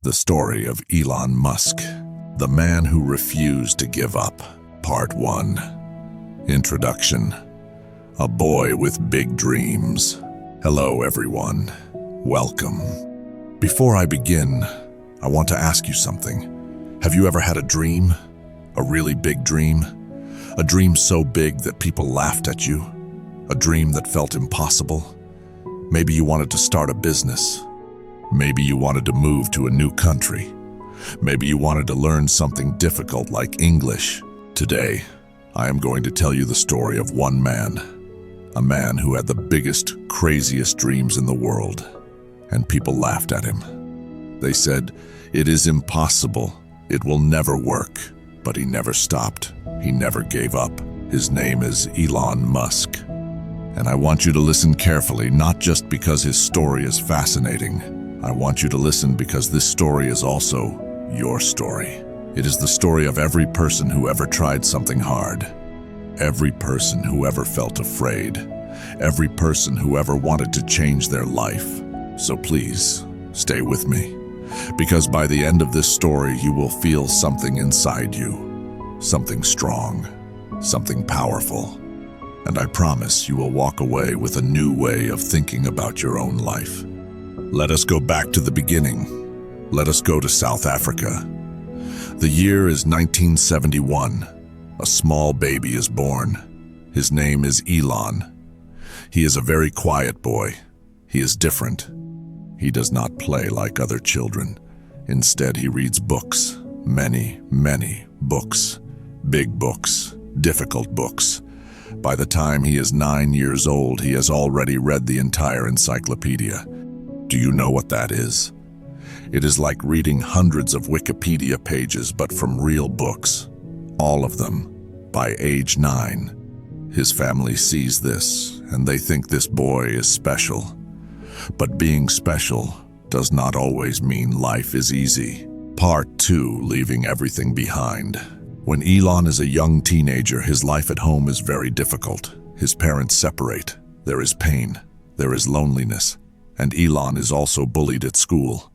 The story of Elon Musk, the man who refused to give up. Part 1. Introduction. A boy with big dreams. Hello, everyone. Welcome. Before I begin, I want to ask you something. Have you ever had a dream? A really big dream? A dream so big that people laughed at you? A dream that felt impossible? Maybe you wanted to start a business. Maybe you wanted to move to a new country. Maybe you wanted to learn something difficult like English. Today, I am going to tell you the story of one man. A man who had the biggest, craziest dreams in the world. And people laughed at him. They said, "It is impossible. It will never work." But he never stopped. He never gave up. His name is Elon Musk. And I want you to listen carefully, not just because his story is fascinating. I want you to listen because this story is also your story. It is the story of every person who ever tried something hard. Every person who ever felt afraid. Every person who ever wanted to change their life. So please, stay with me. Because by the end of this story, you will feel something inside you. Something strong. Something powerful. And I promise you will walk away with a new way of thinking about your own life. Let us go back to the beginning. Let us go to South Africa. The year is 1971. A small baby is born. His name is Elon. He is a very quiet boy. He is different. He does not play like other children. Instead, he reads books. Many, many books. Big books. Difficult books. By the time he is 9 years old, he has already read the entire encyclopedia. Do you know what that is? It is like reading hundreds of Wikipedia pages, but from real books. All of them, by age 9. His family sees this, and they think this boy is special. But being special does not always mean life is easy. Part 2, leaving everything behind. When Elon is a young teenager, his life at home is very difficult. His parents separate. There is pain. There is loneliness. And Elon is also bullied at school.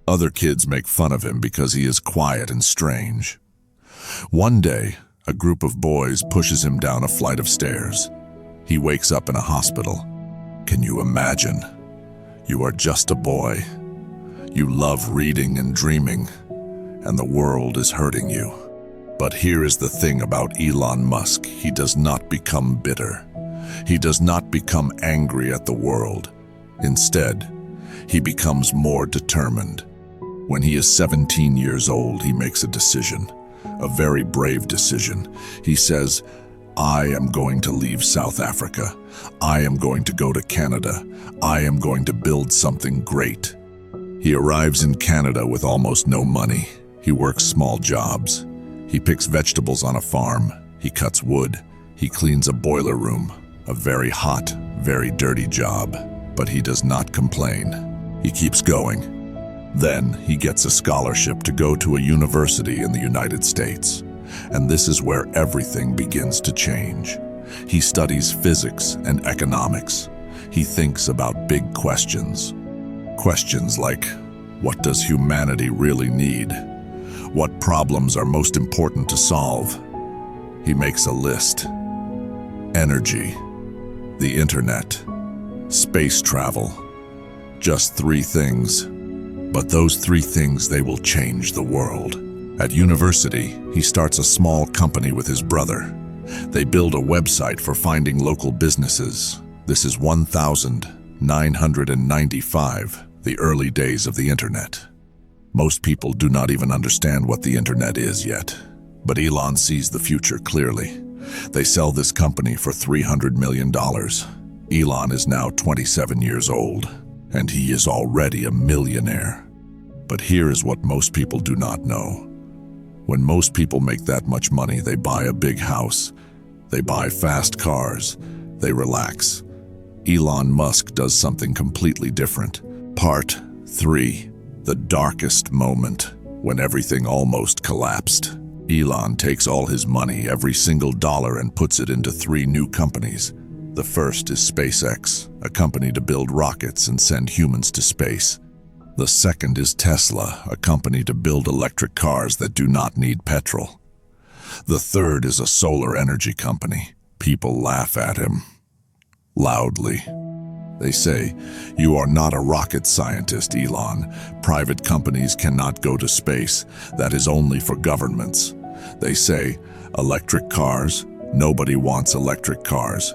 Other kids make fun of him because he is quiet and strange. One day, a group of boys pushes him down a flight of stairs. He wakes up in a hospital. Can you imagine? You are just a boy. You love reading and dreaming, and the world is hurting you. But here is the thing about Elon Musk. He does not become bitter. He does not become angry at the world. Instead, he becomes more determined. When he is 17 years old, he makes a decision, a very brave decision. He says, "I am going to leave South Africa. I am going to go to Canada. I am going to build something great." He arrives in Canada with almost no money. He works small jobs. He picks vegetables on a farm. He cuts wood. He cleans a boiler room, a very hot, very dirty job. But he does not complain. He keeps going. Then he gets a scholarship to go to a university in the United States. And this is where everything begins to change. He studies physics and economics. He thinks about big questions. Questions like, what does humanity really need? What problems are most important to solve? He makes a list. Energy, the internet, space travel. Just 3 things. But those 3 things, they will change the world. At university, he starts a small company with his brother. They build a website for finding local businesses. This is 1995, the early days of the internet. Most people do not even understand what the internet is yet. But Elon sees the future clearly. They sell this company for $300 million. Elon is now 27 years old, and he is already a millionaire. But here is what most people do not know. When most people make that much money, they buy a big house, they buy fast cars, they relax. Elon Musk does something completely different. Part 3, the darkest moment, when everything almost collapsed. Elon takes all his money, every single dollar, and puts it into 3 new companies. The first is SpaceX, a company to build rockets and send humans to space. The second is Tesla, a company to build electric cars that do not need petrol. The third is a solar energy company. People laugh at him loudly. They say, "You are not a rocket scientist, Elon. Private companies cannot go to space. That is only for governments." They say, "Electric cars? Nobody wants electric cars.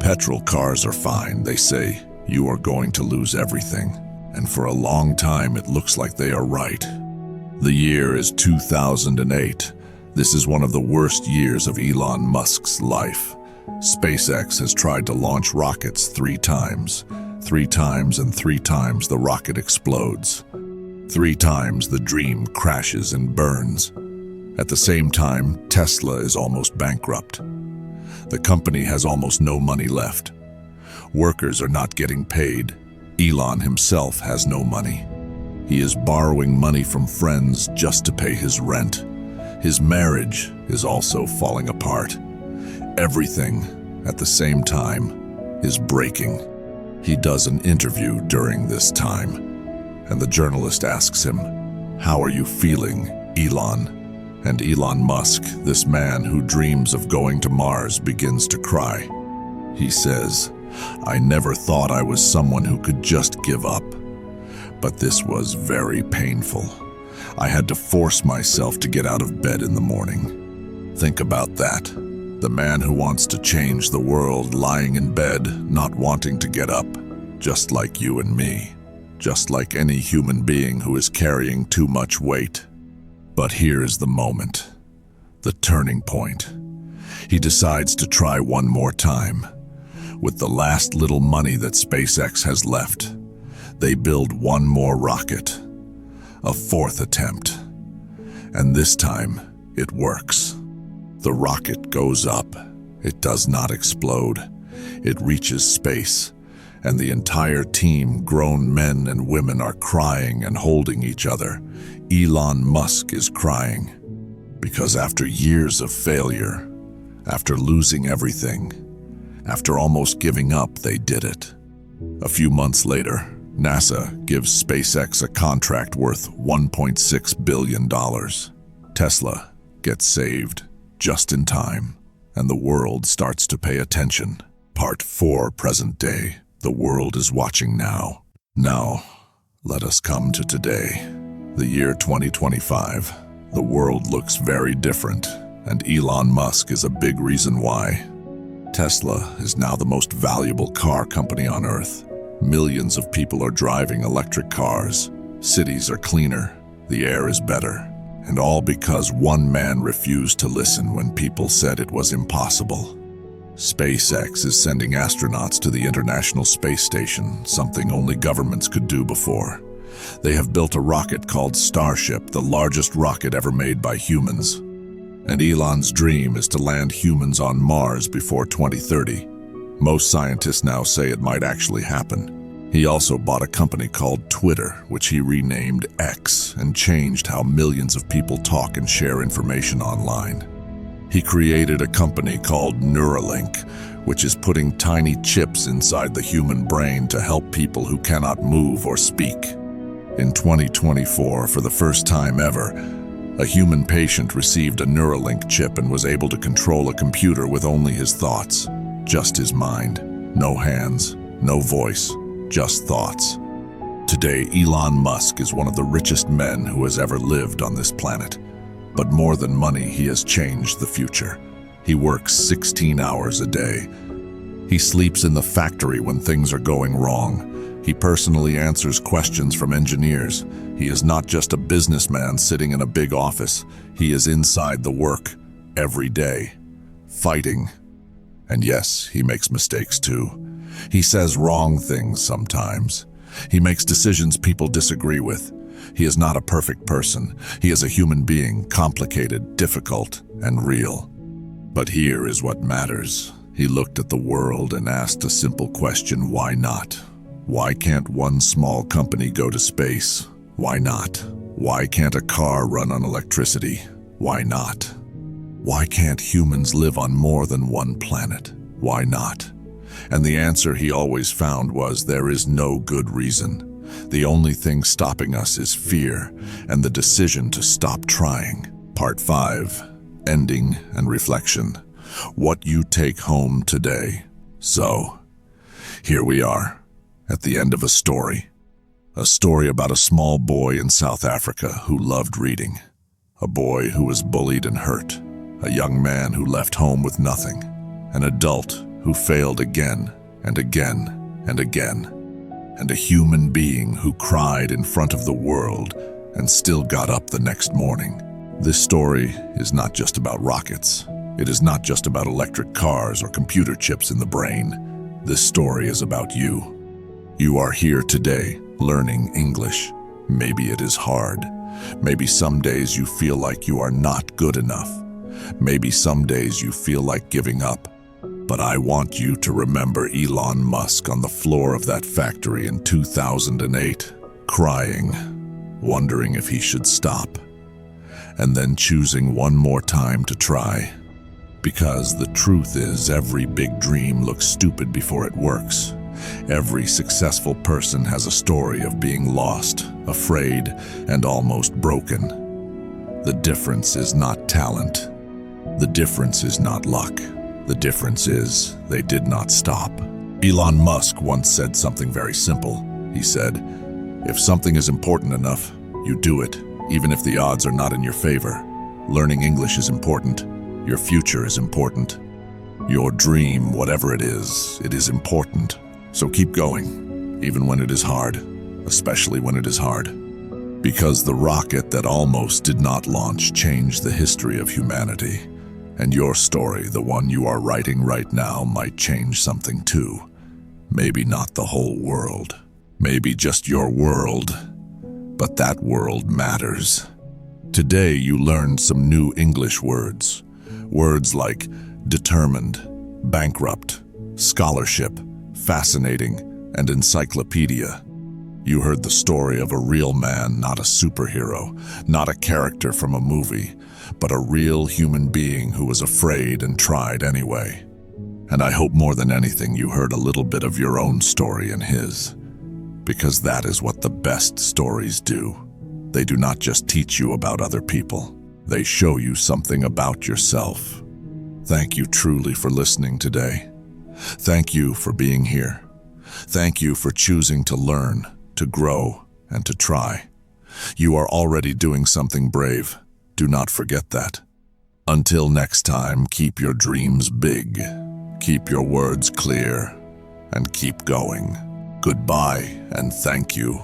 Petrol cars are fine." They say, "You are going to lose everything." And for a long time, it looks like they are right. The year is 2008. This is one of the worst years of Elon Musk's life. SpaceX has tried to launch rockets 3 times. 3 times and 3 times the rocket explodes. 3 times the dream crashes and burns. At the same time, Tesla is almost bankrupt. The company has almost no money left. Workers are not getting paid. Elon himself has no money. He is borrowing money from friends just to pay his rent. His marriage is also falling apart. Everything, at the same time, is breaking. He does an interview during this time, and the journalist asks him, "How are you feeling, Elon?" And Elon Musk, this man who dreams of going to Mars, begins to cry. He says, "I never thought I was someone who could just give up. But this was very painful. I had to force myself to get out of bed in the morning." Think about that. The man who wants to change the world lying in bed, not wanting to get up, just like you and me, just like any human being who is carrying too much weight. But here is the moment, the turning point. He decides to try one more time. With the last little money that SpaceX has left, they build one more rocket, a 4th attempt. And this time, it works. The rocket goes up. It does not explode. It reaches space, and the entire team, grown men and women, are crying and holding each other. Elon Musk is crying because after years of failure, after losing everything, after almost giving up, they did it. A few months later, NASA gives SpaceX a contract worth $1.6 billion. Tesla gets saved just in time, and the world starts to pay attention. Part 4, present day. The world is watching now. Now, let us come to today. The year 2025. The world looks very different, and Elon Musk is a big reason why. Tesla is now the most valuable car company on Earth. Millions of people are driving electric cars. Cities are cleaner. The air is better. And all because one man refused to listen when people said it was impossible. SpaceX is sending astronauts to the International Space Station, something only governments could do before. They have built a rocket called Starship, the largest rocket ever made by humans. And Elon's dream is to land humans on Mars before 2030. Most scientists now say it might actually happen. He also bought a company called Twitter, which he renamed X, and changed how millions of people talk and share information online. He created a company called Neuralink, which is putting tiny chips inside the human brain to help people who cannot move or speak. In 2024, for the first time ever, a human patient received a Neuralink chip and was able to control a computer with only his thoughts, just his mind. No hands, no voice, just thoughts. Today, Elon Musk is one of the richest men who has ever lived on this planet. But more than money, he has changed the future. He works 16 hours a day. He sleeps in the factory when things are going wrong. He personally answers questions from engineers. He is not just a businessman sitting in a big office. He is inside the work, every day, fighting. And yes, he makes mistakes too. He says wrong things sometimes. He makes decisions people disagree with. He is not a perfect person. He is a human being, complicated, difficult, and real. But here is what matters. He looked at the world and asked a simple question: why not? Why can't one small company go to space? Why not? Why can't a car run on electricity? Why not? Why can't humans live on more than one planet? Why not? And the answer he always found was, there is no good reason. The only thing stopping us is fear and the decision to stop trying. Part 5. Ending and Reflection. What you take home today. So, here we are, at the end of a story. A story about a small boy in South Africa who loved reading. A boy who was bullied and hurt. A young man who left home with nothing. An adult who failed again and again and again. And a human being who cried in front of the world and still got up the next morning. This story is not just about rockets. It is not just about electric cars or computer chips in the brain. This story is about you. You are here today, learning English. Maybe it is hard. Maybe some days you feel like you are not good enough. Maybe some days you feel like giving up. But I want you to remember Elon Musk on the floor of that factory in 2008, crying, wondering if he should stop, and then choosing one more time to try. Because the truth is, every big dream looks stupid before it works. Every successful person has a story of being lost, afraid, and almost broken. The difference is not talent. The difference is not luck. The difference is they did not stop. Elon Musk once said something very simple. He said, "If something is important enough, you do it, even if the odds are not in your favor. Learning English is important. Your future is important. Your dream, whatever it is important. So keep going, even when it is hard, especially when it is hard." Because the rocket that almost did not launch changed the history of humanity. And your story, the one you are writing right now, might change something too. Maybe not the whole world. Maybe just your world. But that world matters. Today you learned some new English words. Words like determined, bankrupt, scholarship, fascinating, and encyclopedia. You heard the story of a real man, not a superhero, not a character from a movie, but a real human being who was afraid and tried anyway. And I hope more than anything you heard a little bit of your own story in his. Because that is what the best stories do. They do not just teach you about other people. They show you something about yourself. Thank you truly for listening today. Thank you for being here. Thank you for choosing to learn, to grow, and to try. You are already doing something brave. Do not forget that. Until next time, keep your dreams big, keep your words clear, and keep going. Goodbye, and thank you.